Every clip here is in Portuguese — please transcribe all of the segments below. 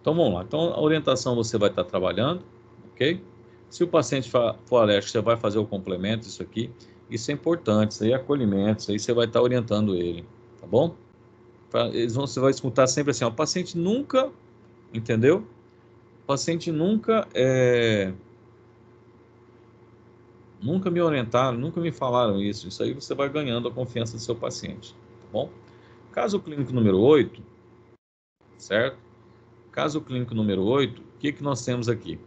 Então, vamos lá. Então, a orientação você vai estar trabalhando, ok? Se o paciente for alérgico, você vai fazer o complemento, isso aqui. Isso é importante, isso aí é acolhimento, isso aí você vai estar orientando ele, tá bom? Você vai escutar sempre assim, ó, o paciente nunca, entendeu? O paciente nunca me orientaram, nunca me falaram isso. Isso aí você vai ganhando a confiança do seu paciente, tá bom? Caso clínico número 8, certo? Caso clínico número 8, o que nós temos aqui?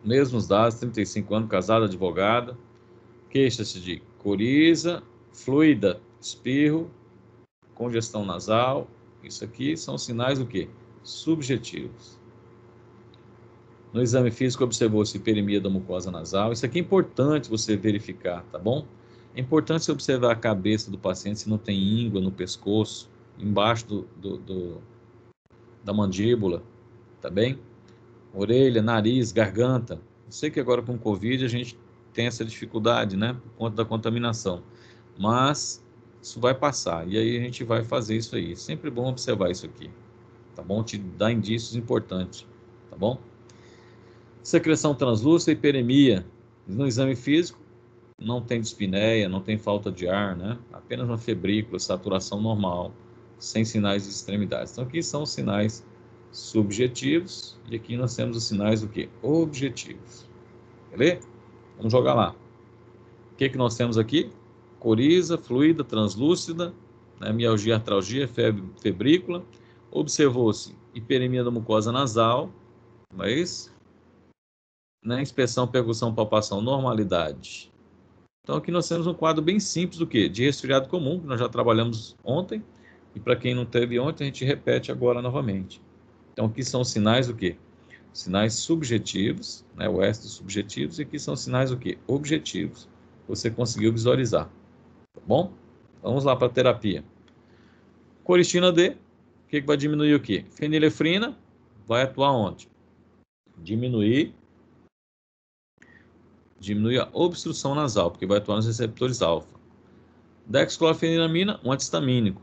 Mesmos dados, 35 anos, casada, advogada, queixa-se de coriza, fluida, espirro, congestão nasal. Isso aqui são sinais do quê? Subjetivos. No exame físico observou-se hiperemia da mucosa nasal. Isso aqui é importante você verificar, tá bom? É importante você observar a cabeça do paciente se não tem íngua no pescoço, embaixo da mandíbula, tá bem? Orelha, nariz, garganta. Eu sei que agora com Covid a gente tem essa dificuldade, né? Por conta da contaminação. Mas isso vai passar. E aí a gente vai fazer isso aí. É sempre bom observar isso aqui, tá bom? Te dá indícios importantes, tá bom? Secreção translúcida e hiperemia. No exame físico, não tem dispneia, não tem falta de ar, né? Apenas uma febrícula, saturação normal, sem sinais de extremidades. Então, aqui são os sinais subjetivos e aqui nós temos os sinais do quê? Objetivos. Beleza? Vamos jogar lá. O que nós temos aqui? Coriza, fluida, translúcida, né? Mialgia, artralgia, febre, febrícula. Observou-se hiperemia da mucosa nasal, mas né? Inspeção, percussão, palpação, normalidade. Então aqui nós temos um quadro bem simples do quê? De resfriado comum, que nós já trabalhamos ontem, e para quem não teve ontem, a gente repete agora novamente. Então aqui são sinais do quê? Sinais subjetivos, né? O S dos subjetivos, e aqui são sinais do quê? Objetivos. Você conseguiu visualizar, tá bom? Vamos lá para a terapia. Coristina D, o que vai diminuir o quê? Fenilefrina vai atuar onde? Diminui a obstrução nasal, porque vai atuar nos receptores alfa. Dexclorfeniramina, um antistamínico.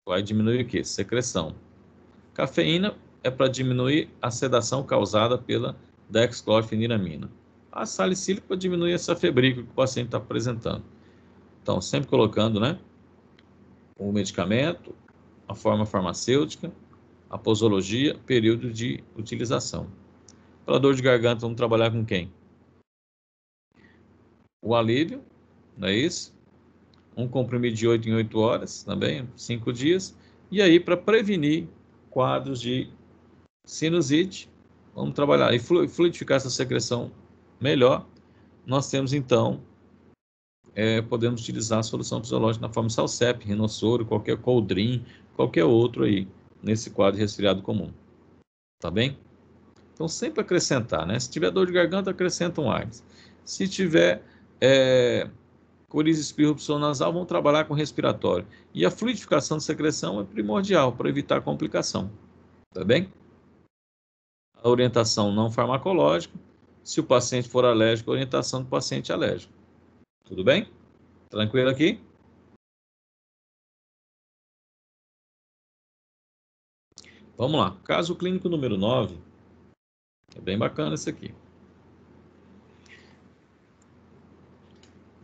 Vai diminuir o quê? Secreção. Cafeína é para diminuir a sedação causada pela dexclorfeniramina. A salicílica para diminuir essa febrícula que o paciente está apresentando. Então, sempre colocando, né? O medicamento, a forma farmacêutica, a posologia, período de utilização. Para dor de garganta, vamos trabalhar com quem? O alívio, não é isso? Um comprimido de 8 em 8 horas, também, 5 dias. E aí, para prevenir quadros de sinusite, vamos trabalhar e fluidificar essa secreção melhor. Nós temos, então, podemos utilizar a solução fisiológica na forma de Salsep, rinossoro, qualquer Coldrin, qualquer outro aí, nesse quadro de resfriado comum. Tá bem? Então, sempre acrescentar, né? Se tiver dor de garganta, acrescenta um Aires. Se tiver coriza, espirro, opção nasal, vão trabalhar com respiratório. E a fluidificação de secreção é primordial para evitar complicação. Tá bem? A orientação não farmacológica. Se o paciente for alérgico, a orientação do paciente alérgico. Tudo bem? Tranquilo aqui? Vamos lá. Caso clínico número 9. É bem bacana esse aqui.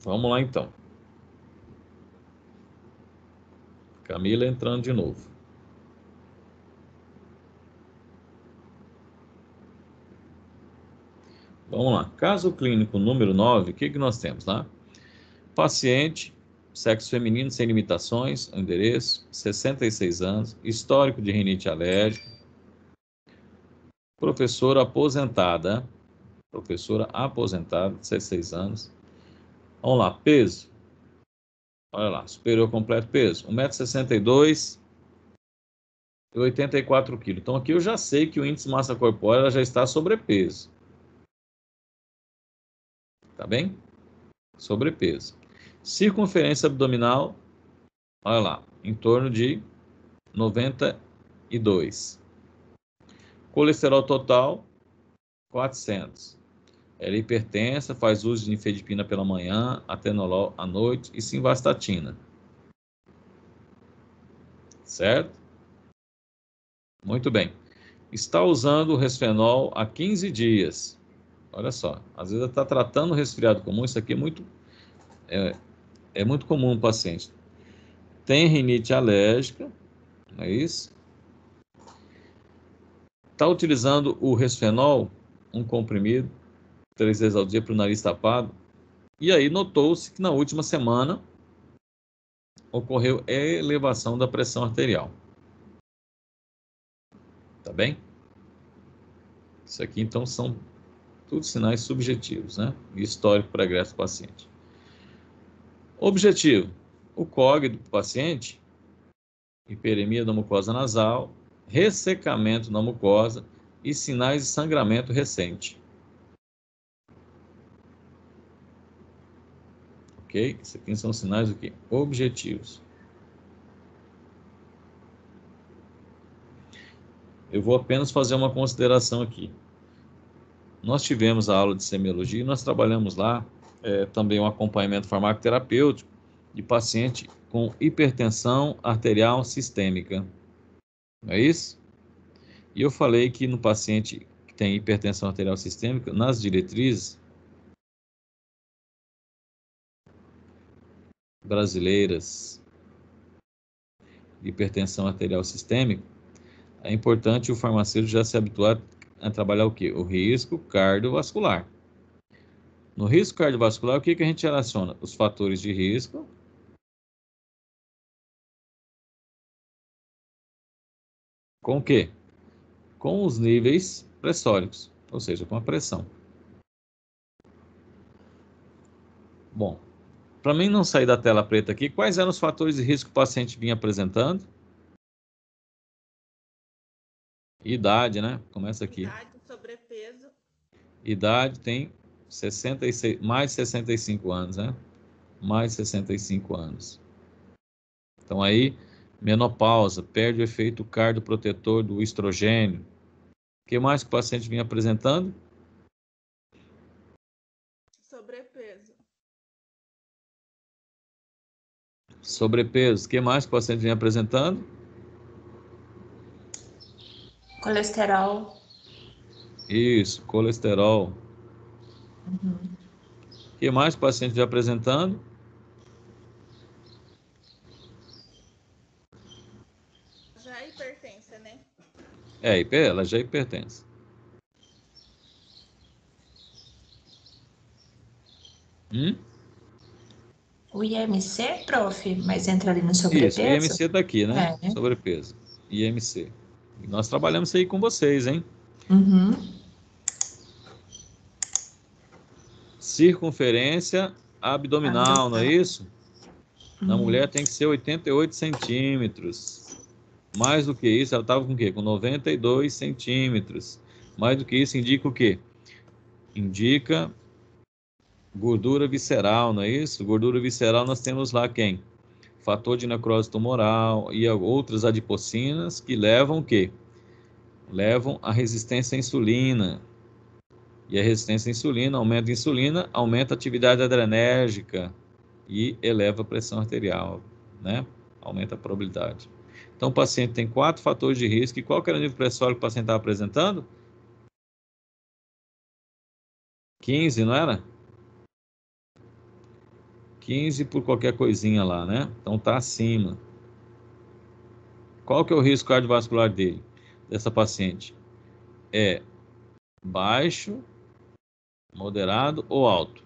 Vamos lá, então. Camila entrando de novo. Vamos lá. Caso clínico número 9, o que nós temos lá? Paciente, sexo feminino sem limitações, endereço, 66 anos, histórico de rinite alérgica, professora aposentada, 16 anos. Vamos lá, peso. Olha lá, superior completo peso, 1,62 m e 84 kg. Então aqui eu já sei que o índice de massa corpórea já está sobrepeso. Tá bem? Sobrepeso. Circunferência abdominal, olha lá, em torno de 92. Colesterol total, 400. Ela é hipertensa, faz uso de nifedipina pela manhã, atenolol à noite e simvastatina. Certo? Muito bem. Está usando o resfenol há 15 dias. Olha só, às vezes está tratando o resfriado comum, isso aqui é muito comum no paciente. Tem rinite alérgica, não é isso? Está utilizando o resfenol, um comprimido, 3 vezes ao dia para o nariz tapado. E aí notou-se que na última semana ocorreu elevação da pressão arterial. Tá bem? Isso aqui, então, são tudo sinais subjetivos, né? E histórico progresso do paciente. Objetivo: o COG do paciente, hiperemia da mucosa nasal, ressecamento na mucosa e sinais de sangramento recente. Ok? Isso aqui são sinais do quê? Objetivos. Eu vou apenas fazer uma consideração aqui. Nós tivemos a aula de semiologia e nós trabalhamos lá também um acompanhamento farmacoterapêutico de paciente com hipertensão arterial sistêmica. Não é isso? E eu falei que no paciente que tem hipertensão arterial sistêmica, nas diretrizes brasileiras de hipertensão arterial sistêmica, é importante o farmacêutico já se habituar a trabalhar o quê? O risco cardiovascular. No risco cardiovascular, o que a gente relaciona? Os fatores de risco com o quê? Com os níveis pressóricos, ou seja, com a pressão. Bom, para mim não sair da tela preta aqui, quais eram os fatores de risco que o paciente vinha apresentando? Idade, né? Começa aqui. Idade, sobrepeso. Idade tem 66, mais de 65 anos, né? Mais de 65 anos. Então aí, menopausa, perde o efeito cardioprotetor do estrogênio. O que mais que o paciente vinha apresentando? Sobrepeso. Sobrepeso. O que mais que o paciente vinha apresentando? Colesterol. Isso, colesterol. Uhum. O que mais que o paciente vinha apresentando? Já é hipertensa, né? Ela já é hipertensa. O IMC, prof, mas entra ali no Isso, o sobrepeso? IMC tá aqui, né? É, né? Sobrepeso. IMC. E nós trabalhamos isso aí com vocês, hein? Uhum. Circunferência abdominal, não é isso? Na Uhum. mulher tem que ser 88 centímetros. Mais do que isso, ela estava com o quê? Com 92 centímetros. Mais do que isso, indica o quê? Indica gordura visceral, não é isso? Gordura visceral nós temos lá quem? Fator de necrose tumoral e outras adipocinas que levam o quê? Levam a resistência à insulina. E a resistência à insulina, aumenta a insulina, aumenta a atividade adrenérgica e eleva a pressão arterial, né? Aumenta a probabilidade. Então, o paciente tem 4 fatores de risco. E qual que era o nível pressórico que o paciente estava apresentando? 15, não era? 15 por qualquer coisinha lá, né? Então, tá acima. Qual que é o risco cardiovascular dele, dessa paciente? É baixo, moderado ou alto?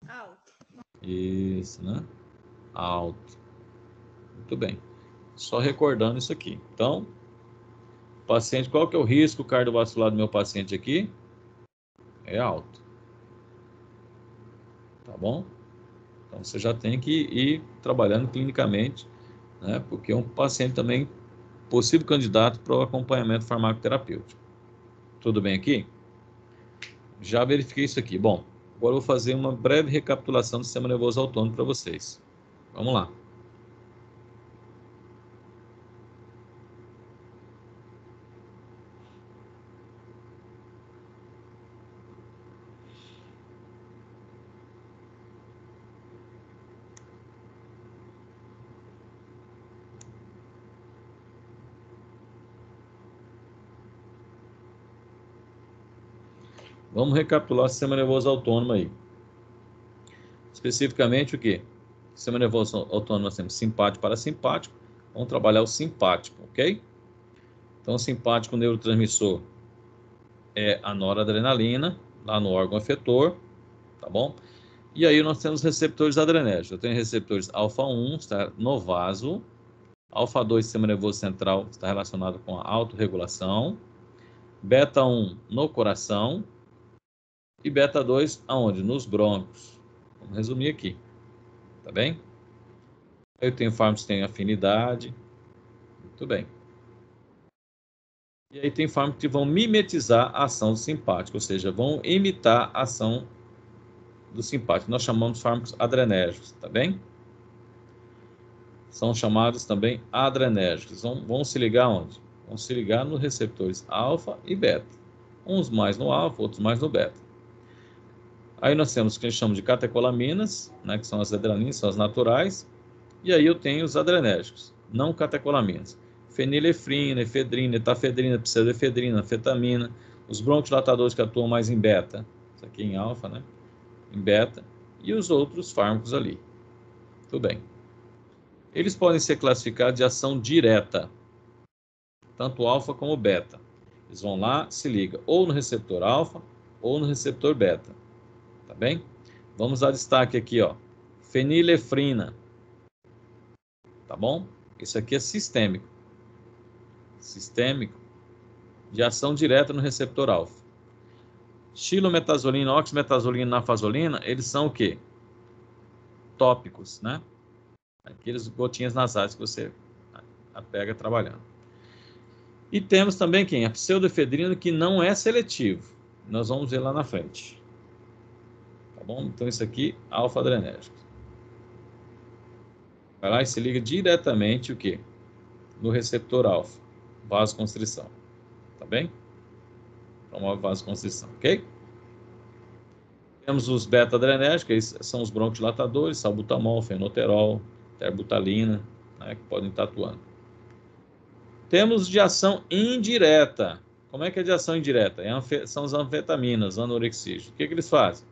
Alto. Isso, né? Alto. Muito bem. Só recordando isso aqui. Então, paciente, qual que é o risco cardiovascular do meu paciente aqui? É alto. Tá bom? Então, você já tem que ir trabalhando clinicamente, né? Porque é um paciente também possível candidato para o acompanhamento farmacoterapêutico. Tudo bem aqui? Já verifiquei isso aqui. Bom, agora eu vou fazer uma breve recapitulação do sistema nervoso autônomo para vocês. Vamos lá. Vamos recapitular o sistema nervoso autônomo aí. Especificamente o quê? Sistema nervoso autônomo nós temos simpático e parasimpático. Vamos trabalhar o simpático, ok? Então, o simpático neurotransmissor é a noradrenalina, lá no órgão efetor, tá bom? E aí nós temos receptores adrenérgicos. Eu tenho receptores alfa-1, está no vaso. Alfa-2, sistema nervoso central, está relacionado com a autorregulação. Beta-1 no coração. E beta-2 aonde? Nos brônquios. Vamos resumir aqui, tá bem? Eu tenho fármacos que têm afinidade. Muito bem. E aí tem fármacos que vão mimetizar a ação do simpático, ou seja, vão imitar a ação do simpático. Nós chamamos de fármacos adrenérgicos, tá bem? São chamados também adrenérgicos. Vão se ligar onde? Vão se ligar nos receptores alfa e beta. Uns mais no alfa, outros mais no beta. Aí nós temos o que a gente chama de catecolaminas, né, que são as adrenalinas, são as naturais. E aí eu tenho os adrenérgicos, não catecolaminas. Fenilefrina, efedrina, etafedrina, pseudoefedrina, anfetamina. Os bronquidilatadores que atuam mais em beta. Isso aqui em alfa, né? Em beta. E os outros fármacos ali. Tudo bem. Eles podem ser classificados de ação direta, tanto alfa como beta. Eles vão lá, se ligam ou no receptor alfa ou no receptor beta, tá bem? Vamos dar destaque aqui, ó, fenilefrina, tá bom? Isso aqui é sistêmico, de ação direta no receptor alfa. Xilometazolina, oxmetazolina, nafazolina, eles são o quê? Tópicos, né? Aqueles gotinhas nasais que você pega trabalhando. E temos também quem? A pseudoefedrina, que não é seletivo. Nós vamos ver lá na frente. Tá bom? Então, isso aqui, alfa-adrenérgico. Vai lá e se liga diretamente o quê? No receptor alfa, vasoconstrição. Tá bem? Promove vasoconstrição, ok? Temos os beta-adrenérgicos, que são os broncodilatadores, salbutamol, fenoterol, terbutalina, né, que podem estar atuando. Temos de ação indireta. Como é que é de ação indireta? São as anfetaminas, anorexígeos. O que eles fazem?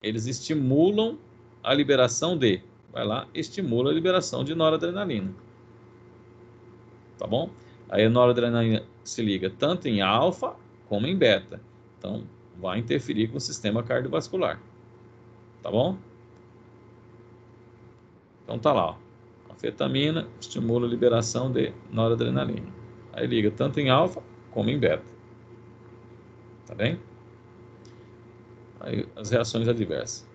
Eles estimulam a liberação de... Vai lá, estimula a liberação de noradrenalina. Tá bom? Aí a noradrenalina se liga tanto em alfa como em beta. Então, vai interferir com o sistema cardiovascular. Tá bom? Então tá lá, ó. Anfetamina estimula a liberação de noradrenalina. Aí liga tanto em alfa como em beta. Tá bem? Aí as reações adversas.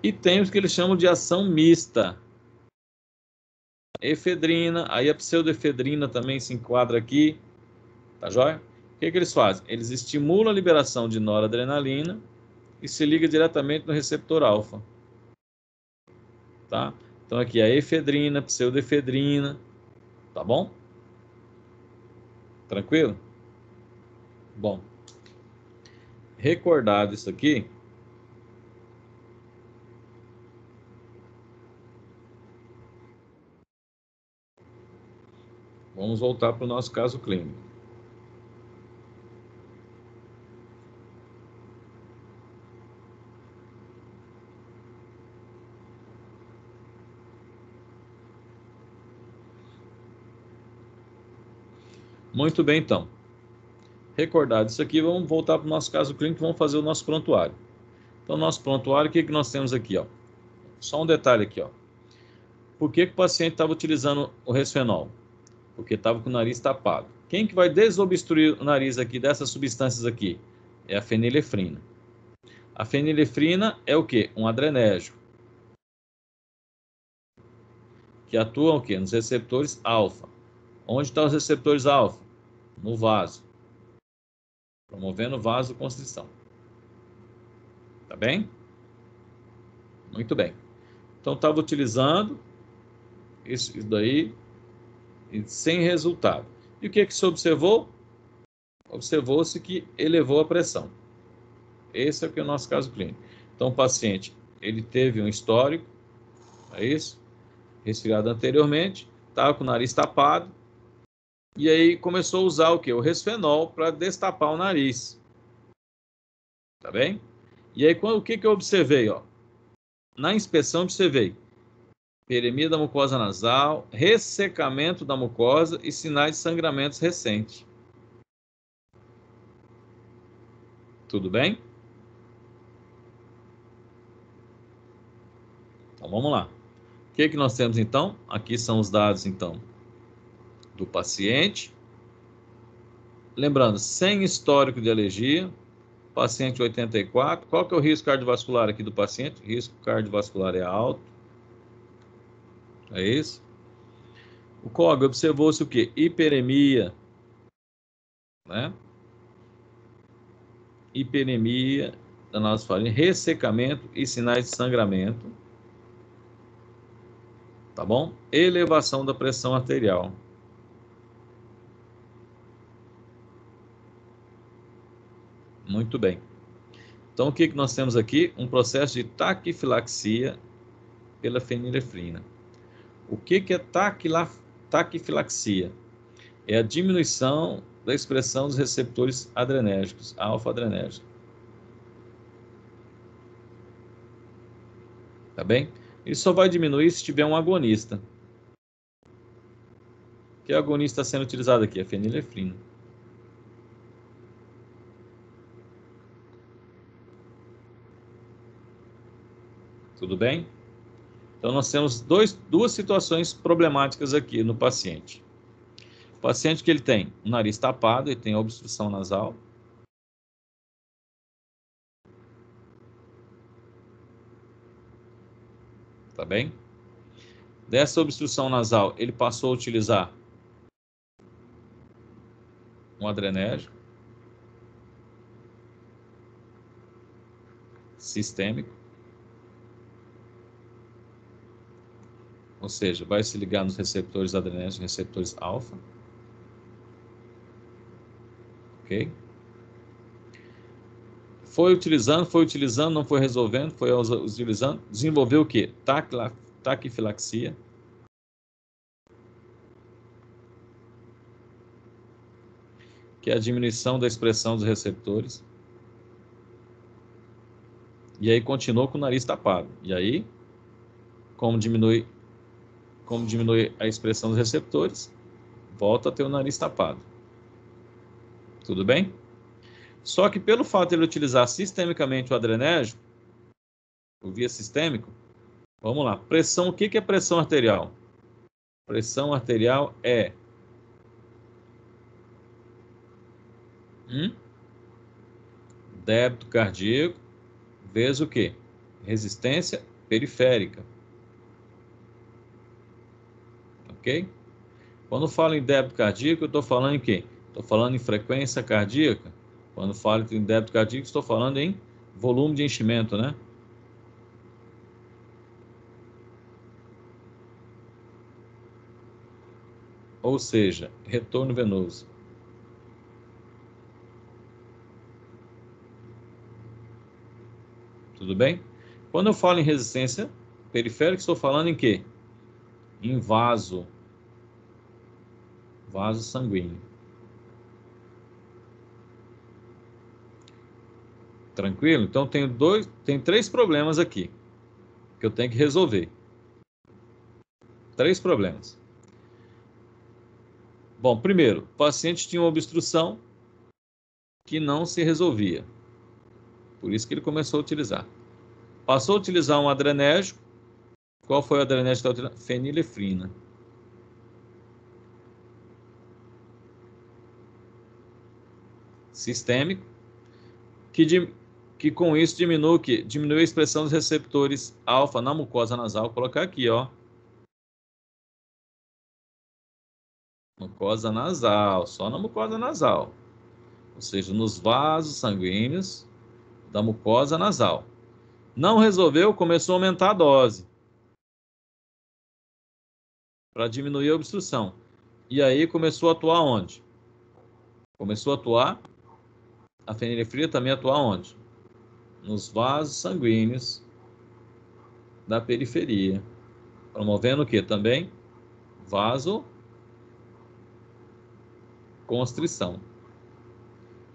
E tem os que eles chamam de ação mista. Efedrina, aí a pseudoefedrina também se enquadra aqui. Tá joia? O que eles fazem? Eles estimulam a liberação de noradrenalina e se liga diretamente no receptor alfa. Tá? Então aqui a efedrina, pseudoefedrina, tá bom? Tranquilo? Bom, recordado isso aqui, vamos voltar para o nosso caso clínico. Muito bem, então. Recordado isso aqui, vamos voltar para o nosso caso clínico e vamos fazer o nosso prontuário. Então, nosso prontuário, o que nós temos aqui, ó? Só um detalhe aqui, ó. Por que o paciente estava utilizando o resfenol? Porque estava com o nariz tapado. Quem que vai desobstruir o nariz aqui dessas substâncias aqui? É a fenilefrina. A fenilefrina é o quê? Um adrenérgico. Que atua o quê? Nos receptores alfa. Onde estão os receptores alfa? No vaso. Promovendo vasoconstrição. Tá bem? Muito bem. Então, estava utilizando isso daí sem resultado. E o que se observou? Observou-se que elevou a pressão. Esse é o nosso caso clínico. Então, o paciente, ele teve um histórico, é isso? Resfriado anteriormente, estava com o nariz tapado, e aí começou a usar o quê? O resfenol para destapar o nariz. Tá bem? E aí, o que eu observei, ó? Na inspeção, observei peremia da mucosa nasal, ressecamento da mucosa e sinais de sangramentos recentes. Tudo bem? Então, vamos lá. O que nós temos, então? Aqui são os dados, então, do paciente. Lembrando, sem histórico de alergia, paciente 84. Qual que é o risco cardiovascular aqui do paciente? O risco cardiovascular é alto. É isso? O COG observou-se o quê? Hiperemia, né? Hiperemia da nasofaringe, ressecamento e sinais de sangramento. Tá bom? Elevação da pressão arterial. Muito bem. Então, o que nós temos aqui? Um processo de taquifilaxia pela fenilefrina. O que é taquifilaxia? É a diminuição da expressão dos receptores adrenérgicos, alfa-adrenérgicos. Tá bem? Isso só vai diminuir se tiver um agonista. Que agonista está sendo utilizado aqui? A fenilefrina. Tudo bem? Então, nós temos duas situações problemáticas aqui no paciente. O paciente que ele tem o nariz tapado, ele tem obstrução nasal. Tá bem? Dessa obstrução nasal, ele passou a utilizar um adrenérgico sistêmico. Ou seja, vai se ligar nos receptores adrenérgicos, receptores alfa. Ok? Foi utilizando, não foi resolvendo, foi utilizando, desenvolveu o quê? Taquifilaxia. Que é a diminuição da expressão dos receptores. E aí continuou com o nariz tapado. E aí, como diminui a expressão dos receptores, volta a ter o nariz tapado. Tudo bem? Só que pelo fato de ele utilizar sistemicamente o adrenérgico, o via sistêmico, vamos lá, pressão, o que é pressão arterial? Pressão arterial é débito cardíaco vezes o quê? Resistência periférica. Ok? Quando falo em débito cardíaco, eu estou falando em quê? Estou falando em frequência cardíaca. Quando falo em débito cardíaco, estou falando em volume de enchimento, né? Ou seja, retorno venoso. Tudo bem? Quando eu falo em resistência periférica, estou falando em quê? Em vaso sanguíneo. Tranquilo? Então tem três problemas aqui que eu tenho que resolver. Três problemas. Bom, primeiro, o paciente tinha uma obstrução que não se resolvia. Por isso que ele começou a utilizar. Passou a utilizar um adrenérgico. Qual foi o adrenérgico que está utilizando? Fenilefrina. Sistêmico. Que com isso diminui o quê? Diminui a expressão dos receptores alfa na mucosa nasal. Vou colocar aqui, ó. Mucosa nasal, só na mucosa nasal. Ou seja, nos vasos sanguíneos da mucosa nasal. Não resolveu, começou a aumentar a dose para diminuir a obstrução. E aí começou a atuar onde? Começou a atuar, a fenilefrina também atuar onde? Nos vasos sanguíneos da periferia. Promovendo o que também? Vasoconstrição.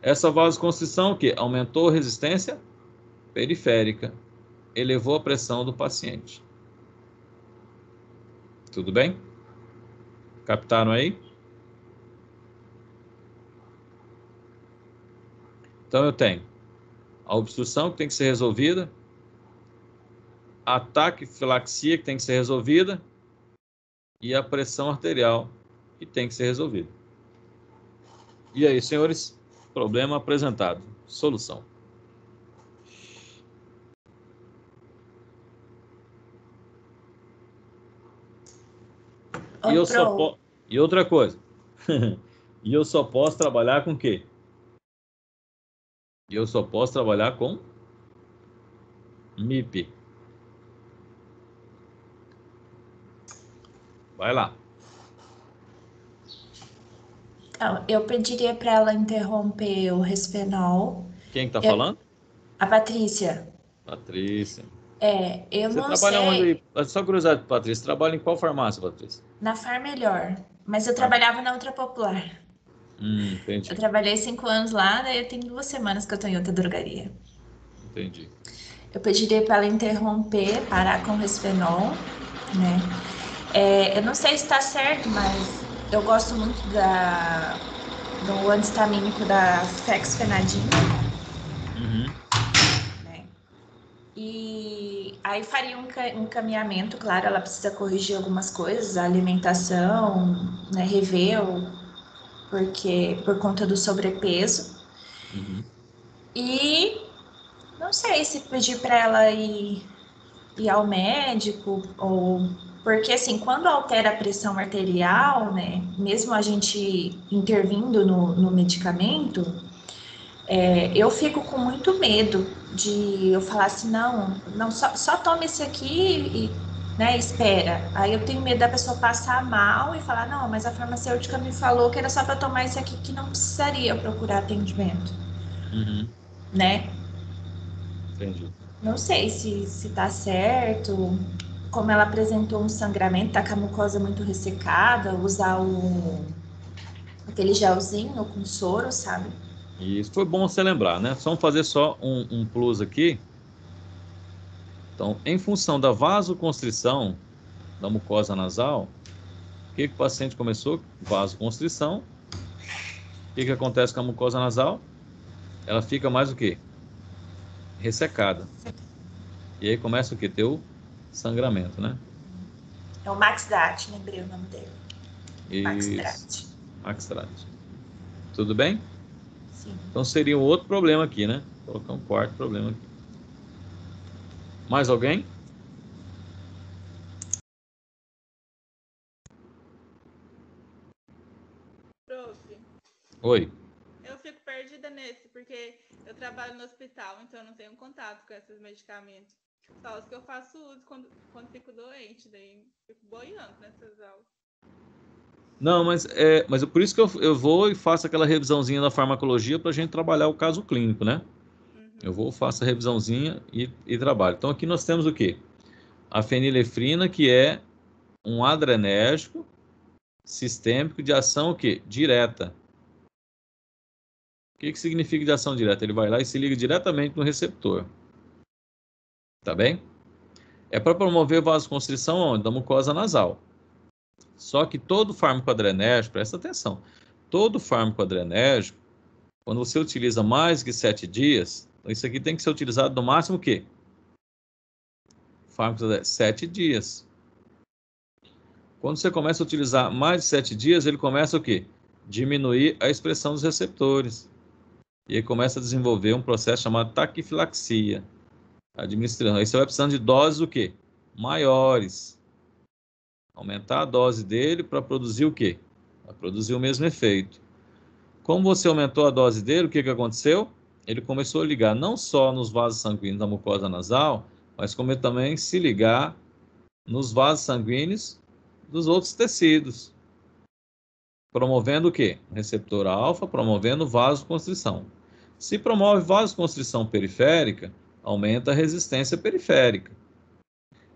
Essa vasoconstrição, o quê? Aumentou a resistência periférica, elevou a pressão do paciente. Tudo bem? Captaram aí? Então eu tenho a obstrução que tem que ser resolvida, a taquifilaxia que tem que ser resolvida e a pressão arterial que tem que ser resolvida. E aí, senhores, problema apresentado. Solução. E outra coisa. E eu só posso trabalhar com o quê? E eu só posso trabalhar com MIP. Vai lá. Então, eu pediria para ela interromper o Resfenol. Quem está falando? A Patrícia. Patrícia. Eu Você não trabalha sei. onde? Só curiosidade, Patrícia. Trabalha em qual farmácia, Patrícia? Na Far Melhor. Mas eu trabalhava na Ultra Popular. Entendi. Eu trabalhei 5 anos lá, daí eu tenho 2 semanas que eu tô em outra drogaria. Entendi. Eu pediria para ela interromper, parar com o Resfenol, né? Eu não sei se está certo, mas eu gosto muito do antistamínico da fexfenadina, né? E aí faria um encaminhamento, claro, ela precisa corrigir algumas coisas, a alimentação, né, rever, porque por conta do sobrepeso. E não sei se pedir para ela ir ao médico, ou porque assim, quando altera a pressão arterial, né, mesmo a gente intervindo no medicamento, eu fico com muito medo de eu falar assim, não, só tome esse aqui e, né, espera. Aí eu tenho medo da pessoa passar mal e falar, não, mas a farmacêutica me falou que era só para tomar esse aqui, que não precisaria procurar atendimento, né? Entendi. Não sei se tá certo, como ela apresentou um sangramento, tá com a mucosa muito ressecada, usar aquele gelzinho com soro, sabe? E isso foi bom você lembrar, né? Vamos fazer só um plus aqui. Então, em função da vasoconstrição da mucosa nasal, o que o paciente começou? Vasoconstrição. O que acontece com a mucosa nasal? Ela fica mais o quê? Ressecada. E aí começa o quê? Ter o sangramento, né? É o Max Drat, lembrei o nome dele. Max Isso. Drat. Max Drat. Tudo bem? Sim. Então seria um outro problema aqui, né? Vou colocar um quarto problema aqui. Mais alguém? Prof, Oi. eu fico perdida nesse, porque eu trabalho no hospital, então eu não tenho contato com esses medicamentos. Só os que eu faço uso quando fico doente, daí fico boiando nessas aulas. Não, mas por isso que eu vou e faço aquela revisãozinha da farmacologia para a gente trabalhar o caso clínico, né? Eu vou, faço a revisãozinha e trabalho. Então aqui nós temos o quê? A fenilefrina, que é um adrenérgico sistêmico de ação o quê? Direta. O que significa de ação direta? Ele vai lá e se liga diretamente no receptor. Tá bem? É para promover vasoconstrição onde? Da mucosa nasal. Só que todo fármaco adrenérgico, presta atenção, todo fármaco adrenérgico, quando você utiliza mais que 7 dias, então isso aqui tem que ser utilizado no máximo o quê? Fármacos 7 dias. Quando você começa a utilizar mais de 7 dias, ele começa o quê? Diminuir a expressão dos receptores. E ele começa a desenvolver um processo chamado taquifilaxia. Administrando. Aí você vai precisando de doses o quê? Maiores. Aumentar a dose dele para produzir o quê? Para produzir o mesmo efeito. Como você aumentou a dose dele, o que aconteceu? Ele começou a ligar não só nos vasos sanguíneos da mucosa nasal, mas como também se ligar nos vasos sanguíneos dos outros tecidos. Promovendo o quê? Receptor alfa, promovendo vasoconstrição. Se promove vasoconstrição periférica, aumenta a resistência periférica.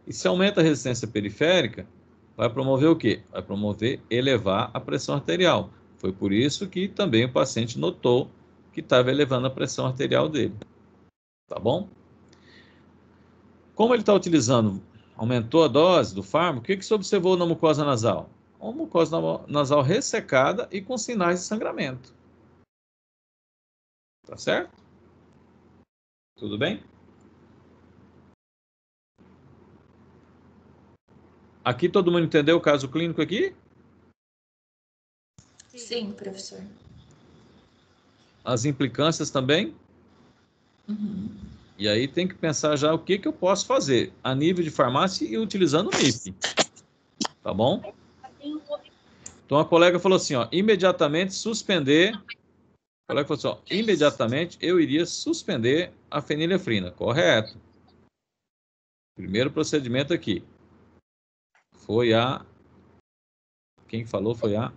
E se aumenta a resistência periférica, vai promover o quê? Vai promover elevar a pressão arterial. Foi por isso que também o paciente notou que estava elevando a pressão arterial dele. Tá bom? Como ele está utilizando, aumentou a dose do fármaco, o que se observou na mucosa nasal? Uma mucosa nasal ressecada e com sinais de sangramento. Tá certo? Tudo bem? Aqui todo mundo entendeu o caso clínico aqui? Sim, professor. As implicâncias também? Uhum. E aí tem que pensar já o que eu posso fazer a nível de farmácia e utilizando o MIP. Tá bom? Então a colega falou assim, ó, imediatamente suspender. A colega falou assim, ó, imediatamente eu iria suspender a fenilefrina. Correto. Primeiro procedimento aqui. Foi a... Quem falou foi a...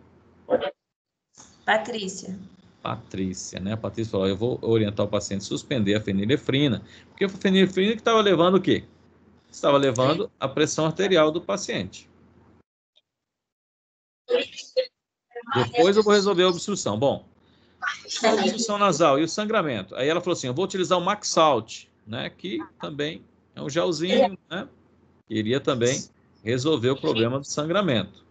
Patrícia. Patrícia, né? A Patrícia falou, eu vou orientar o paciente a suspender a fenilefrina, porque a fenilefrina que estava levando o quê? Estava levando a pressão arterial do paciente. Depois eu vou resolver a obstrução. Bom, a obstrução nasal e o sangramento. Aí ela falou assim, eu vou utilizar o Maxalt, né? Que também é um gelzinho, né? Que iria também resolver o problema do sangramento.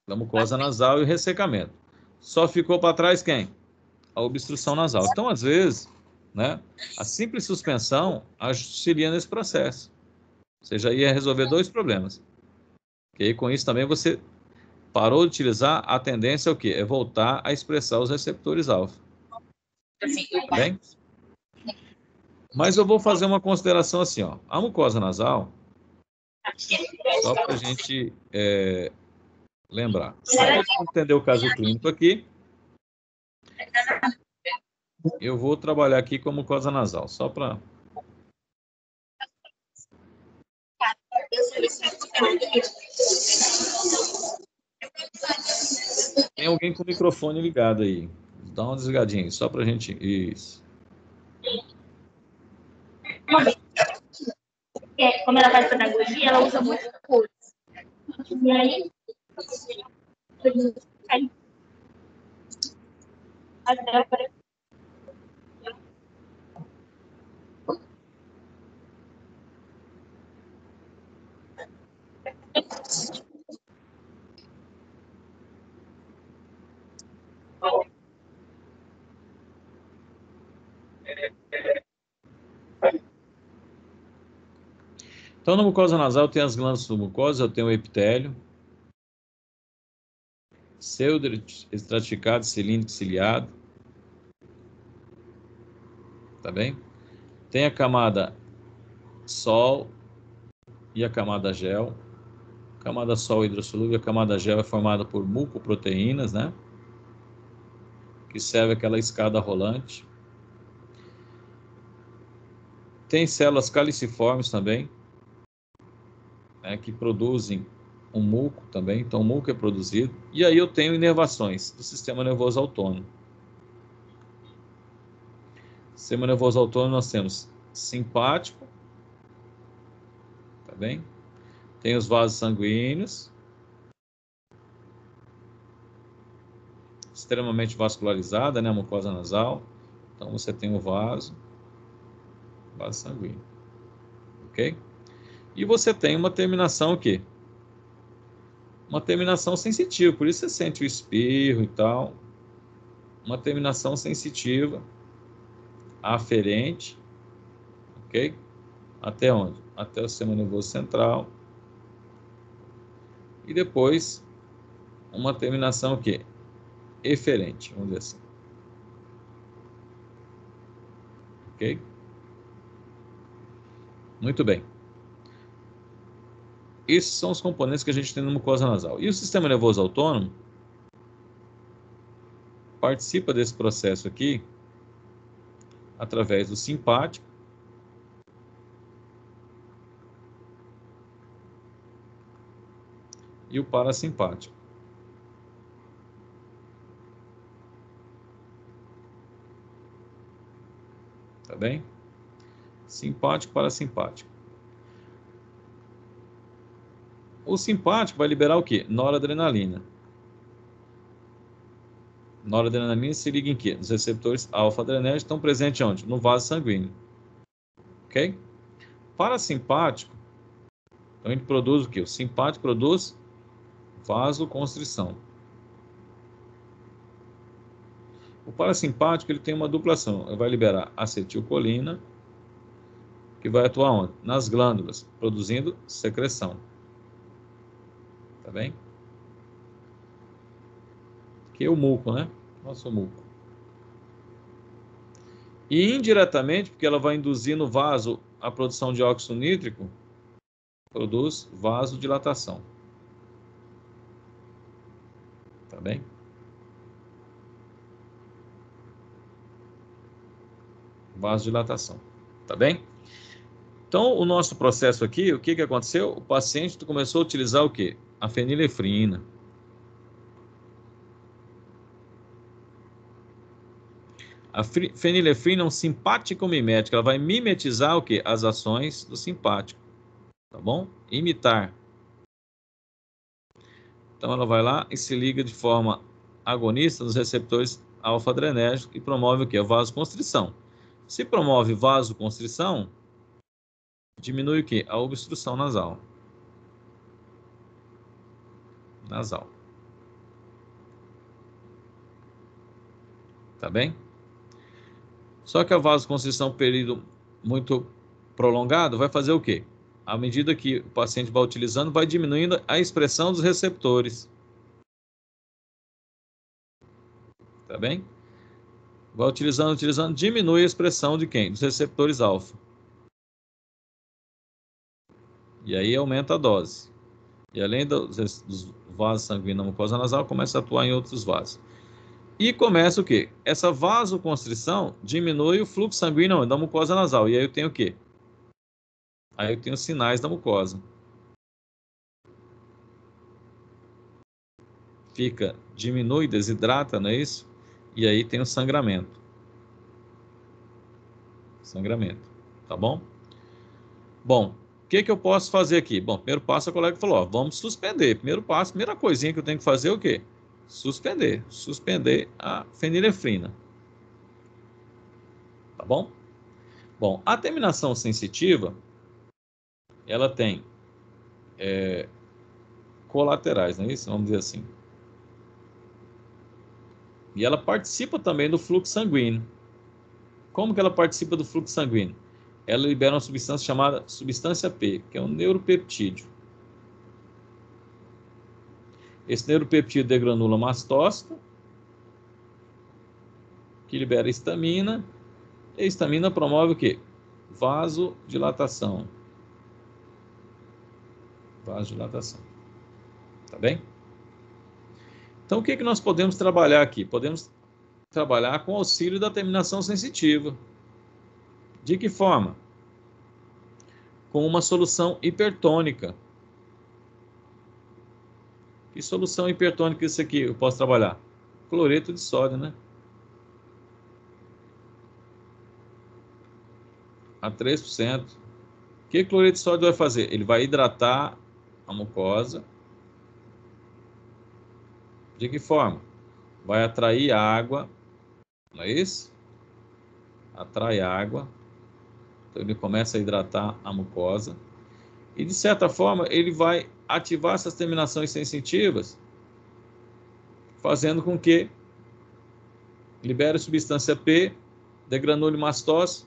Da mucosa nasal e o ressecamento. Só ficou para trás quem? A obstrução nasal. Então, às vezes, né, a simples suspensão auxilia nesse processo. Você já ia resolver dois problemas. E aí, com isso também você parou de utilizar, a tendência é o quê? É voltar a expressar os receptores alfa. Tá bem? Mas eu vou fazer uma consideração assim, ó. A mucosa nasal, só para a gente lembrar. Para entender o caso clínico aqui, eu vou trabalhar aqui com a mucosa nasal, só para... Tem alguém com o microfone ligado aí. Dá uma desligadinha aí, só para a gente... Isso. Como ela faz pedagogia, ela usa muitas cores. E aí, Então, na mucosa nasal, tem as glândulas submucosas, eu tenho o epitélio, pseudo-estratificado, cilíndrico, ciliado. Tá bem? Tem a camada sol e a camada gel. A camada sol hidrossolúvel, a camada gel é formada por mucoproteínas, né? Que serve aquela escada rolante. Tem células caliciformes também, né, que produzem um muco também. Então, o muco é produzido. E aí eu tenho inervações do sistema nervoso autônomo. Sistema nervoso autônomo nós temos simpático, tá bem? Tem os vasos sanguíneos, extremamente vascularizada, né, a mucosa nasal. Então você tem o vaso sanguíneo, ok? E você tem uma terminação o quê? Uma terminação sensitiva, por isso você sente o espirro e tal. Uma terminação sensitiva, aferente, ok? Até onde? Até o sistema nervoso central. E depois, uma terminação o quê? Eferente, vamos dizer assim. Ok? Muito bem. Esses são os componentes que a gente tem na mucosa nasal. E o sistema nervoso autônomo participa desse processo aqui através do simpático e o parasimpático. Tá bem? Simpático, parasimpático. O simpático vai liberar o quê? Noradrenalina. Noradrenalina se liga em quê? Nos receptores alfa-adrenérgicos estão presentes onde? No vaso sanguíneo. Ok? Parasimpático, então ele produz o quê? O simpático produz vasoconstrição. O parasimpático ele tem uma dupla ação. Ele vai liberar acetilcolina, que vai atuar onde? Nas glândulas, produzindo secreção. Tá bem? Que é o muco, né? Nosso muco. E indiretamente, porque ela vai induzir no vaso a produção de óxido nítrico, produz vasodilatação. Tá bem? Vasodilatação. Tá bem? Então, o nosso processo aqui, o que que aconteceu? O paciente começou a utilizar o quê? A fenilefrina. A fenilefrina é um simpático mimético. Ela vai mimetizar o quê? As ações do simpático. Tá bom? Imitar. Então, ela vai lá e se liga de forma agonista nos receptores alfa-adrenérgicos e promove o quê? A vasoconstrição. Se promove vasoconstrição, diminui o quê? A obstrução nasal. Tá bem? Só que a vasoconstrição, período muito prolongado, vai fazer o quê? À medida que o paciente vai utilizando, vai diminuindo a expressão dos receptores. Tá bem? Vai utilizando, diminui a expressão de quem? Dos receptores alfa. E aí aumenta a dose. E além dos vasos sanguíneos na mucosa nasal, começa a atuar em outros vasos. E começa o quê? Essa vasoconstrição diminui o fluxo sanguíneo da mucosa nasal. E aí eu tenho o quê? Aí eu tenho sinais da mucosa. Diminui, desidrata, não é isso? E aí tem o sangramento. Tá bom? Bom, o que que eu posso fazer aqui? Bom, primeiro passo a colega falou, ó, vamos suspender. Primeiro passo, primeira coisinha que eu tenho que fazer é o quê? Suspender a fenilefrina. Tá bom? Bom, a terminação sensitiva, ela tem colaterais, não é isso? Vamos dizer assim. E ela participa também do fluxo sanguíneo. Como que ela participa do fluxo sanguíneo? Ela libera uma substância chamada substância P, que é um neuropeptídeo. Esse neuropeptídeo degranula mastócita, que libera histamina, e a histamina promove o quê? Vasodilatação. Tá bem? Então, o que que nós podemos trabalhar aqui? Podemos trabalhar com auxílio da terminação sensitiva. De que forma? Com uma solução hipertônica. Que solução hipertônica é isso aqui eu posso trabalhar? Cloreto de sódio, né? A 3%. O que cloreto de sódio vai fazer? Ele vai hidratar a mucosa. De que forma? Vai atrair água, não é isso? Atrai água. Então ele começa a hidratar a mucosa. E de certa forma ele vai ativar essas terminações sensitivas, fazendo com que libere substância P, degranule mastose,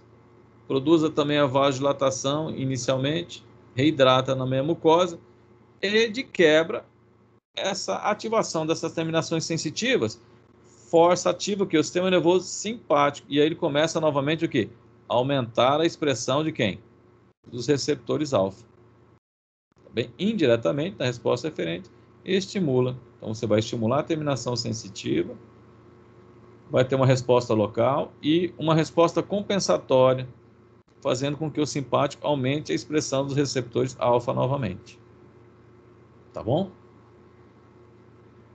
produza também a vasodilatação inicialmente, reidrata na meia mucosa, e de quebra, essa ativação dessas terminações sensitivas força ativa que o sistema nervoso simpático, e aí ele começa novamente o quê? Aumentar a expressão de quem? Dos receptores alfa. Tá bem? Indiretamente, na resposta referente, estimula. Então você vai estimular a terminação sensitiva, vai ter uma resposta local e uma resposta compensatória, fazendo com que o simpático aumente a expressão dos receptores alfa novamente. Tá bom?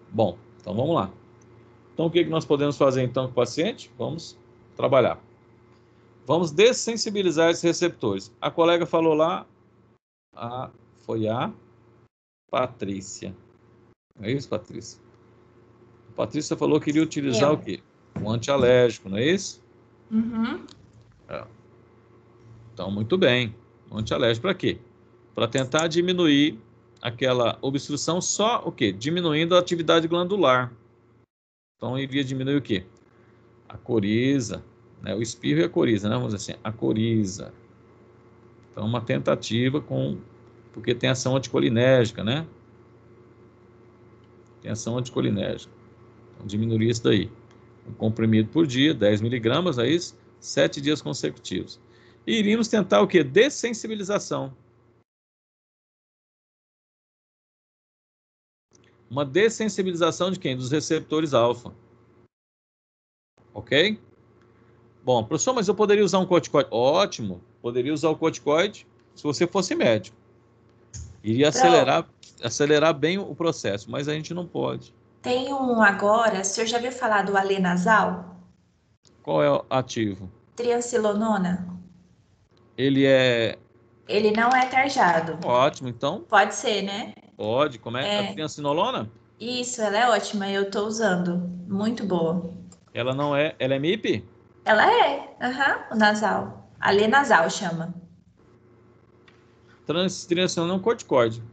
Bom, então vamos lá. Então o que nós podemos fazer então com o paciente? Vamos trabalhar. Vamos dessensibilizar esses receptores. A colega falou lá, foi a Patrícia. Não é isso, Patrícia? A Patrícia falou que iria utilizar Eu. o quê? Um antialérgico, não é isso? Uhum. Então, muito bem. Um antialérgico para quê? Para tentar diminuir aquela obstrução, só o quê? Diminuindo a atividade glandular. Então, iria diminuir o quê? A coriza, né? O espirro e a coriza, né? Vamos dizer assim, a coriza. Então, uma tentativa porque tem ação anticolinérgica, né? Tem ação anticolinérgica. Então, diminuir isso daí. Um comprimido por dia, 10 miligramas, é isso? 7 dias consecutivos. E iríamos tentar o quê? Dessensibilização. Uma dessensibilização de quem? Dos receptores alfa. Ok? Bom, professor, mas eu poderia usar um corticoide? Ótimo, poderia usar o corticoide se você fosse médico. Iria acelerar bem o processo, mas a gente não pode. Tem um agora, o senhor já viu falar do alenazal? Qual é o ativo? Triancilonona? Ele é Ele não é tarjado. ótimo, então Pode ser, né? pode. Como é? A triancinolona? Isso, ela é ótima, eu tô usando. Muito boa. Ela não é, ela é MIP? Ela é, o nasal. Alenazal chama. Triancinolona é um corticoide.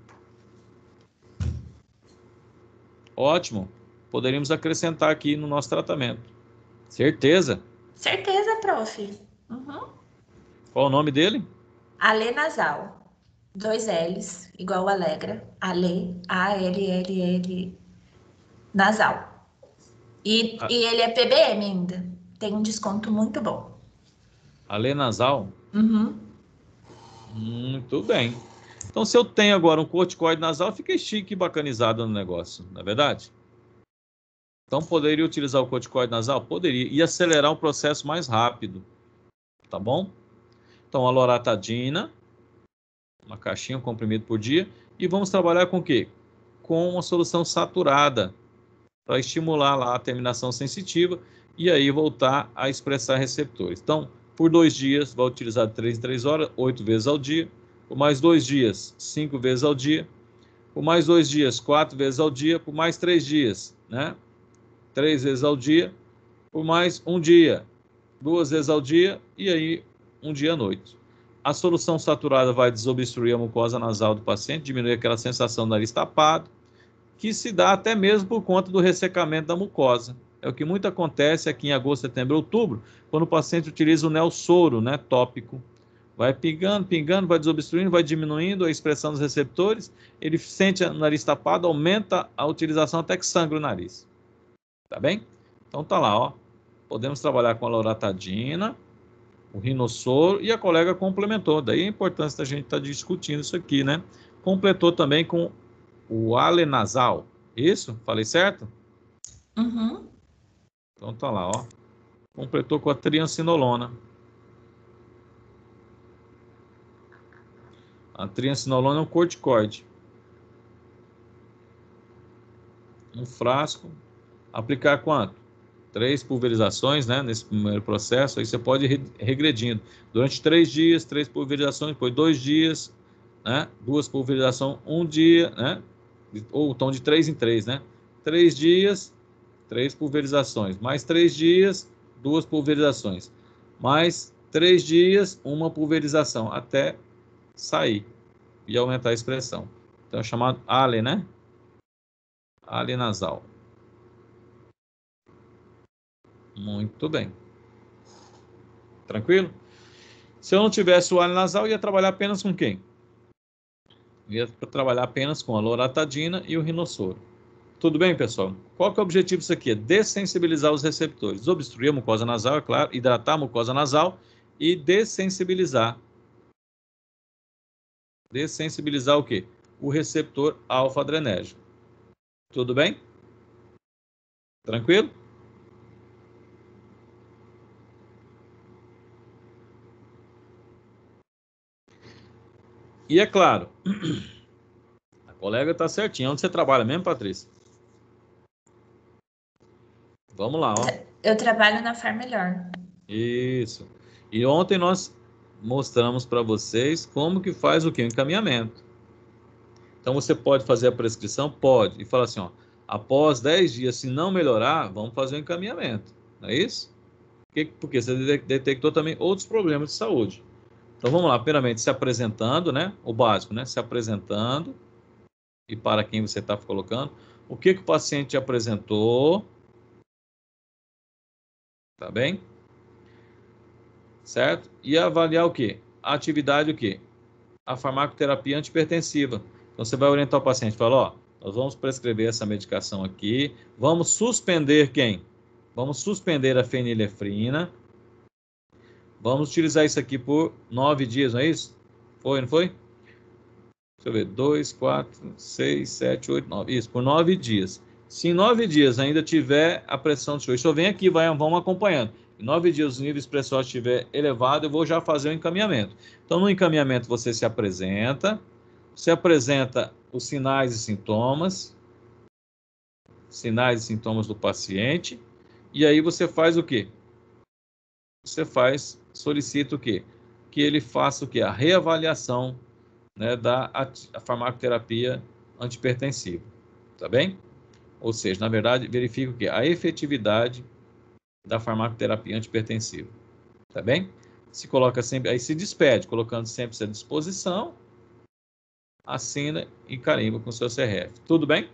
Ótimo. Poderíamos acrescentar aqui no nosso tratamento. Certeza. Certeza, prof. Uhum. Qual o nome dele? Alenazal. 2 L's, igual Alegra. Ale, A-L-L-L, nasal. E ele é PBM ainda. Tem um desconto muito bom. Alenazal? Uhum. Muito bem. Então, se eu tenho agora um corticoide nasal, fica chique e bacanizado no negócio, não é verdade? Então, poderia utilizar o corticoide nasal? Poderia. E acelerar o processo mais rápido. Tá bom? Então, a loratadina, uma caixinha, um comprimido por dia. E vamos trabalhar com o quê? Com uma solução saturada, para estimular lá a terminação sensitiva e aí voltar a expressar receptores. Então, por 2 dias, vai utilizar de 3 em 3 horas, 8 vezes ao dia. Por mais 2 dias, 5 vezes ao dia. Por mais 2 dias, 4 vezes ao dia. Por mais 3 dias, né? 3 vezes ao dia. Por mais 1 dia, 2 vezes ao dia. E aí, 1 dia à noite. A solução saturada vai desobstruir a mucosa nasal do paciente, diminuir aquela sensação do nariz tapado, que se dá até mesmo por conta do ressecamento da mucosa. É o que muito acontece aqui em agosto, setembro e outubro, quando o paciente utiliza o Nelsoro, né, tópico. Vai pingando, vai desobstruindo, vai diminuindo a expressão dos receptores, ele sente o nariz tapado, aumenta a utilização até que sangra o nariz. Tá bem? Então tá lá, ó. Podemos trabalhar com a loratadina, o rinossoro, e a colega complementou. Daí a importância da gente estar discutindo isso aqui, né? Completou também com o alenazal. Isso? Falei certo? Uhum. Então tá lá, ó. Completou com a triancinolona. A triancinolona é um corticoide. Um frasco. Aplicar quanto? 3 pulverizações, né? Nesse primeiro processo. Aí você pode ir regredindo. Durante 3 dias, 3 pulverizações. Depois 2 dias, né? 2 pulverizações, 1 dia, né? Ou então de 3 em 3, né? 3 dias, 3 pulverizações. Mais 3 dias, 2 pulverizações. Mais 3 dias, 1 pulverização. Até sair e aumentar a expressão. Então é chamado ALE, né? ALE nasal. Muito bem. Tranquilo? Se eu não tivesse o ALE nasal, ia trabalhar apenas com quem? Ia trabalhar apenas com a loratadina e o rinossoro. Tudo bem, pessoal? Qual que é o objetivo disso aqui? É dessensibilizar os receptores. Obstruir a mucosa nasal, é claro, hidratar a mucosa nasal e dessensibilizar. Dessensibilizar o quê? O receptor alfa-adrenérgico. Tudo bem? Tranquilo? E é claro, a colega está certinha. Onde você trabalha mesmo, Patrícia? Vamos lá, ó. Eu trabalho na Farmelhor. Isso. E ontem nós mostramos para vocês como que faz o quê? O encaminhamento. Então, você pode fazer a prescrição? Pode. E fala assim, ó, Após 10 dias, se não melhorar, vamos fazer o encaminhamento. Não é isso? Porque você detectou também outros problemas de saúde. Então, vamos lá. Primeiramente, se apresentando, né? O básico, né? Se apresentando. E para quem você está colocando. O que o paciente apresentou. Tá bem? Certo? E avaliar o quê? A atividade o quê? A farmacoterapia antipertensiva. Então, você vai orientar o paciente. Fala, ó, nós vamos prescrever essa medicação aqui. Vamos suspender quem? Vamos suspender a fenilefrina. Vamos utilizar isso aqui por 9 dias, não é isso? Foi, não foi? Deixa eu ver. 2, 4, 6, 7, 8, 9. Isso, por 9 dias. Se em 9 dias ainda tiver a pressão do senhor, só vem aqui, vamos acompanhando. Em 9 dias o nível expressório estiver elevado, eu vou já fazer o encaminhamento. Então, no encaminhamento, você apresenta os sinais e sintomas do paciente, e aí você faz o quê? Solicita o quê? Que ele faça o quê? A reavaliação, né, da farmacoterapia antipertensiva, tá bem? Ou seja, na verdade, verifica o quê? A efetividade da farmacoterapia antipertensiva, tá bem? Se coloca sempre, aí se despede, colocando sempre à disposição, assina e carimba com o seu CRF. Tudo bem?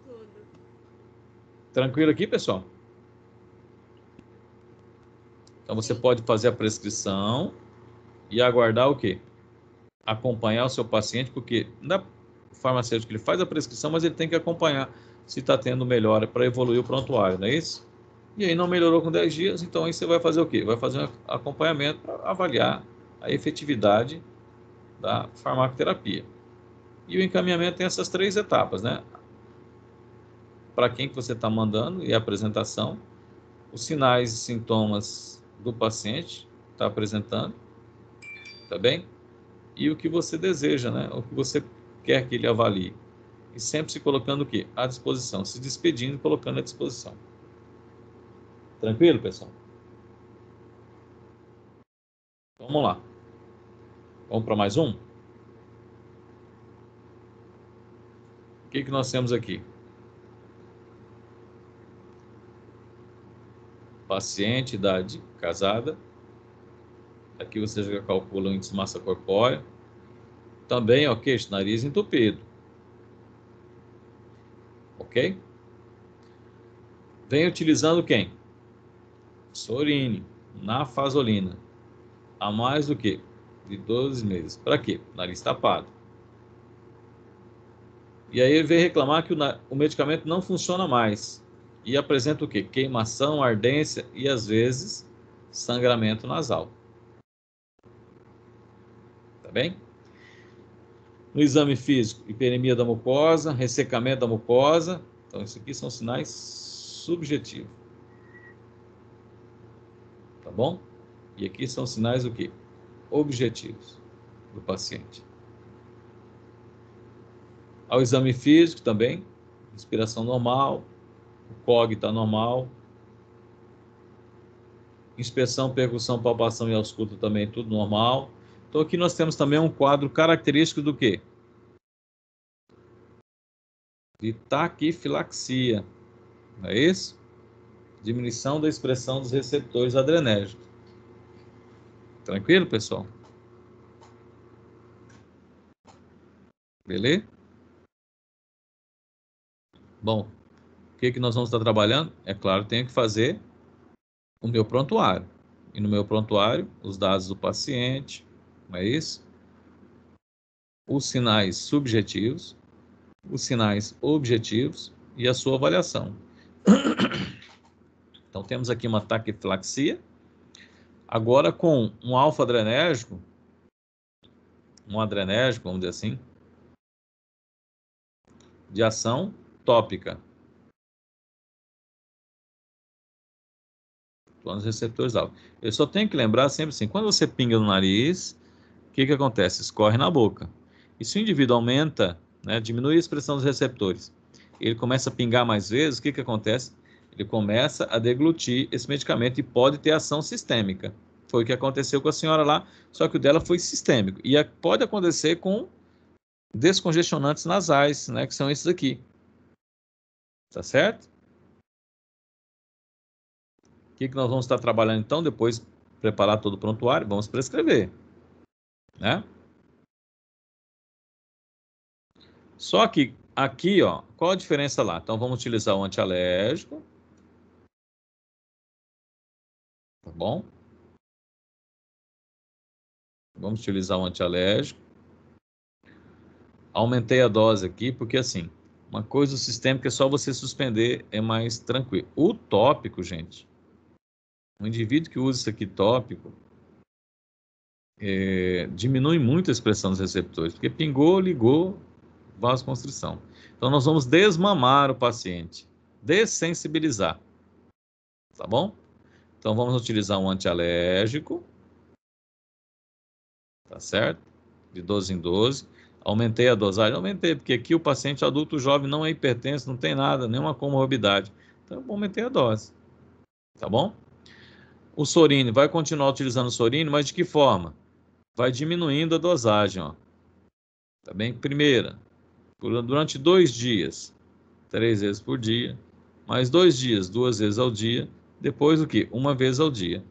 Tudo. Tranquilo aqui, pessoal? Então, você pode fazer a prescrição e aguardar o quê? Acompanhar o seu paciente, porque na farmacêutico ele faz a prescrição, mas ele tem que acompanhar se está tendo melhora para evoluir o prontuário, não é isso? E aí não melhorou com 10 dias, então aí você vai fazer o quê? Vai fazer um acompanhamento para avaliar a efetividade da farmacoterapia. E o encaminhamento tem essas 3 etapas, né? Para quem que você está mandando e a apresentação, os sinais e sintomas do paciente está apresentando, tá bem? E o que você deseja, né? O que você quer que ele avalie. E sempre se colocando o quê? À disposição, se despedindo e colocando à disposição. Tranquilo, pessoal? Vamos lá. Vamos para mais um? O que nós temos aqui? Paciente, idade, casada. Aqui você já calcula o índice de massa corpórea. Também, ó, queixo, nariz entupido. Ok? Vem utilizando quem? Sorine, nafasolina. Há mais do que de 12 meses. Para quê? Nariz tapado. E aí ele veio reclamar que o medicamento não funciona mais. E apresenta o quê? Queimação, ardência e, às vezes, sangramento nasal. Tá bem? No exame físico, hiperemia da mucosa, ressecamento da mucosa. Então, isso aqui são sinais subjetivos. Tá bom? E aqui são sinais o quê? Objetivos do paciente. Ao exame físico também, respiração normal, o COG está normal. Inspeção, percussão, palpação e ausculta também, tudo normal. Então aqui nós temos também um quadro característico do quê? De taquifilaxia. Não é isso? Diminuição da expressão dos receptores adrenérgicos. Tranquilo, pessoal? Beleza? Bom, o que nós vamos estar trabalhando? É claro, tenho que fazer o meu prontuário. E no meu prontuário, os dados do paciente, não é isso? Os sinais subjetivos, os sinais objetivos e a sua avaliação. Então, temos aqui uma taquifilaxia. Agora, com um alfa-adrenérgico, um adrenérgico, vamos dizer assim, de ação tópica. Nos receptores alfa. Eu só tenho que lembrar sempre assim, quando você pinga no nariz, o que acontece? Escorre na boca. E se o indivíduo aumenta, né, diminui a expressão dos receptores, ele começa a pingar mais vezes, o que acontece? Ele começa a deglutir esse medicamento e pode ter ação sistêmica. Foi o que aconteceu com a senhora lá, só que o dela foi sistêmico. E pode acontecer com descongestionantes nasais, né, que são esses aqui. Tá certo? O que nós vamos estar trabalhando então? Depois preparar todo o prontuário, vamos prescrever, né? Só que aqui, ó, qual a diferença lá? Então vamos utilizar o antialérgico, tá bom? Vamos utilizar o antialérgico. Aumentei a dose aqui, porque assim, uma coisa sistêmica é só você suspender, é mais tranquilo. O tópico, gente, o indivíduo que usa isso aqui tópico, diminui muito a expressão dos receptores, porque pingou, ligou, vasoconstrição. Então nós vamos desmamar o paciente, dessensibilizar, tá bom? Então vamos utilizar um antialérgico, tá certo? De 12 em 12. Aumentei a dosagem? Aumentei, porque aqui o paciente adulto jovem não é hipertenso, não tem nada, nenhuma comorbidade. Então eu aumentei a dose, tá bom? O Sorine, vai continuar utilizando o Sorine, mas de que forma? Vai diminuindo a dosagem, ó. Tá bem? Primeira, durante 2 dias, 3 vezes por dia, mais 2 dias, 2 vezes ao dia, depois o quê? 1 vez ao dia.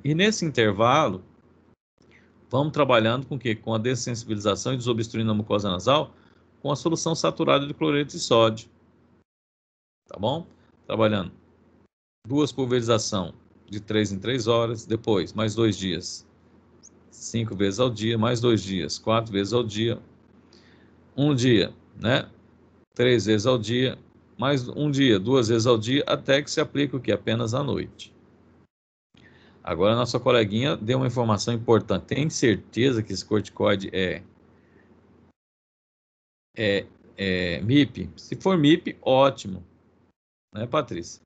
E nesse intervalo, vamos trabalhando com o quê? Com a dessensibilização e desobstruindo a mucosa nasal com a solução saturada de cloreto de sódio. Tá bom? Trabalhando 2 pulverização de 3 em 3 horas, depois mais 2 dias, 5 vezes ao dia, mais 2 dias, 4 vezes ao dia, 1 dia, né? 3 vezes ao dia, mais 1 dia, 2 vezes ao dia, até que se aplique o que? Apenas à noite. Agora, a nossa coleguinha deu uma informação importante. Tem certeza que esse corticoide é MIP? Se for MIP, ótimo. Né, Patrícia?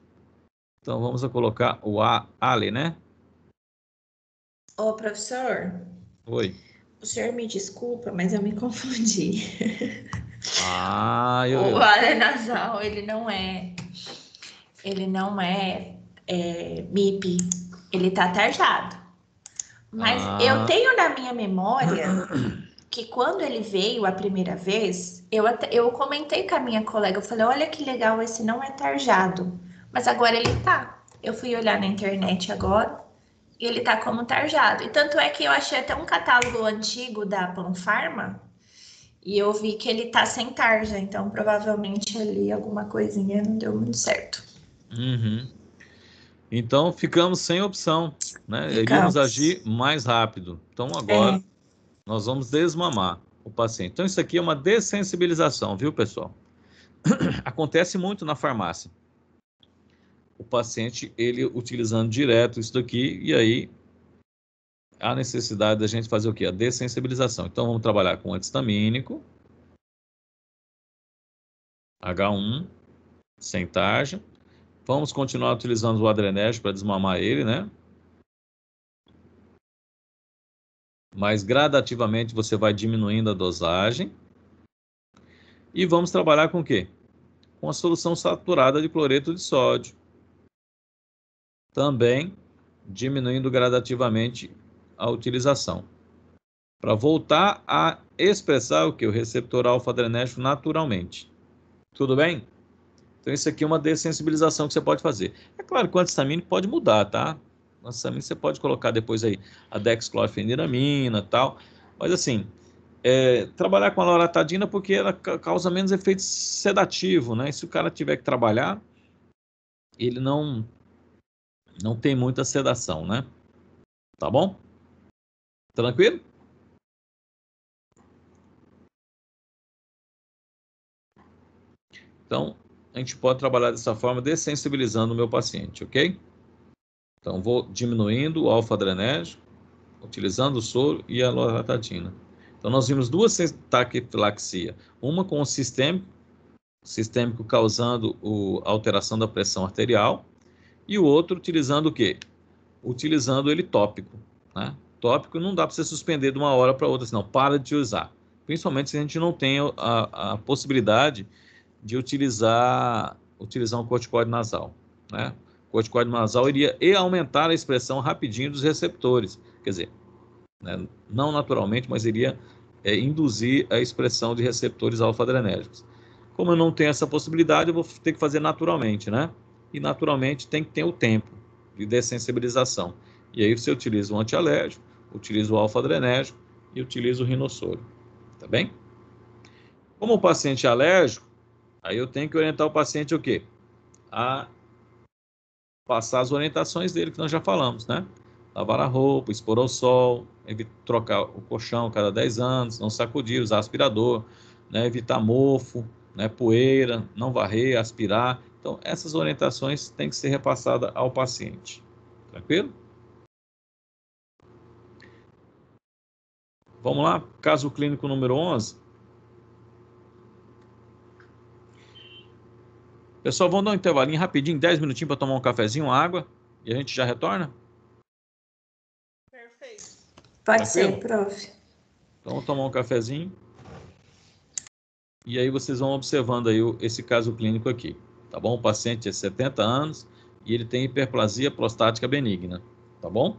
Então, vamos colocar o ALE, né? Ô, professor. Oi. O senhor me desculpa, mas eu me confundi. Ah, O Ale nasal, ele não é MIP, ele tá tarjado. Mas eu tenho na minha memória que quando ele veio a primeira vez, eu comentei com a minha colega, eu falei, olha que legal, esse não é tarjado. Mas agora ele tá. Eu fui olhar na internet agora e ele tá como tarjado. E tanto é que eu achei até um catálogo antigo da Panfarma e eu vi que ele tá sem tarja, então provavelmente ali alguma coisinha não deu muito certo. Uhum. Então ficamos sem opção, né? Iríamos agir mais rápido. Então agora nós vamos desmamar o paciente. Então isso aqui é uma dessensibilização, viu, pessoal? Acontece muito na farmácia. O paciente, ele utilizando direto isso daqui, e aí há necessidade da gente fazer o quê? A dessensibilização. Então vamos trabalhar com antihistamínico, H1, sem tarja. Vamos continuar utilizando o adrenérgico para desmamar ele, né? Mas gradativamente você vai diminuindo a dosagem. E vamos trabalhar com o quê? Com a solução saturada de cloreto de sódio. Também diminuindo gradativamente a utilização. Para voltar a expressar o que? O receptor alfa-adrenérgico naturalmente. Tudo bem? Então isso aqui é uma dessensibilização que você pode fazer. É claro que o antihistamínico pode mudar, tá? O antihistamínico você pode colocar depois aí a dexclorfeniramina e tal. Mas assim, trabalhar com a loratadina porque ela causa menos efeito sedativo, né? E se o cara tiver que trabalhar, ele não tem muita sedação, né? Tá bom? Tranquilo? Então, a gente pode trabalhar dessa forma, dessensibilizando o meu paciente, ok? Então, vou diminuindo o alfa-adrenérgico, utilizando o soro e a loratadina. Então, nós vimos 2 taquifilaxia. Uma com o sistêmico causando a alteração da pressão arterial, e o outro utilizando o quê? Utilizando ele tópico, né? Tópico não dá para você suspender de uma hora para outra, senão para de utilizar. Principalmente se a gente não tem a possibilidade de utilizar um corticoide nasal, né? O corticoide nasal iria aumentar a expressão rapidinho dos receptores, quer dizer, né? Não naturalmente, mas iria induzir a expressão de receptores alfa-adrenérgicos. Como eu não tenho essa possibilidade, eu vou ter que fazer naturalmente, né? E naturalmente tem que ter o tempo de dessensibilização. E aí você utiliza o antialérgico, utiliza o alfa-adrenérgico e utiliza o rinossoro. Tá bem? Como o paciente é alérgico, aí eu tenho que orientar o paciente o quê? A passar as orientações dele que nós já falamos, né? Lavar a roupa, expor ao sol, trocar o colchão cada 10 anos, não sacudir, usar aspirador, né? Evitar mofo, né? Poeira, não varrer, aspirar. Então, essas orientações têm que ser repassadas ao paciente. Tranquilo? Vamos lá, caso clínico número 11. Pessoal, vamos dar um intervalinho rapidinho, 10 minutinhos para tomar um cafezinho, água, e a gente já retorna? Perfeito. Pode Tranquilo? ser, prof. Então, vamos tomar um cafezinho. E aí vocês vão observando aí esse caso clínico aqui, tá bom? O paciente é 70 anos e ele tem hiperplasia prostática benigna, tá bom?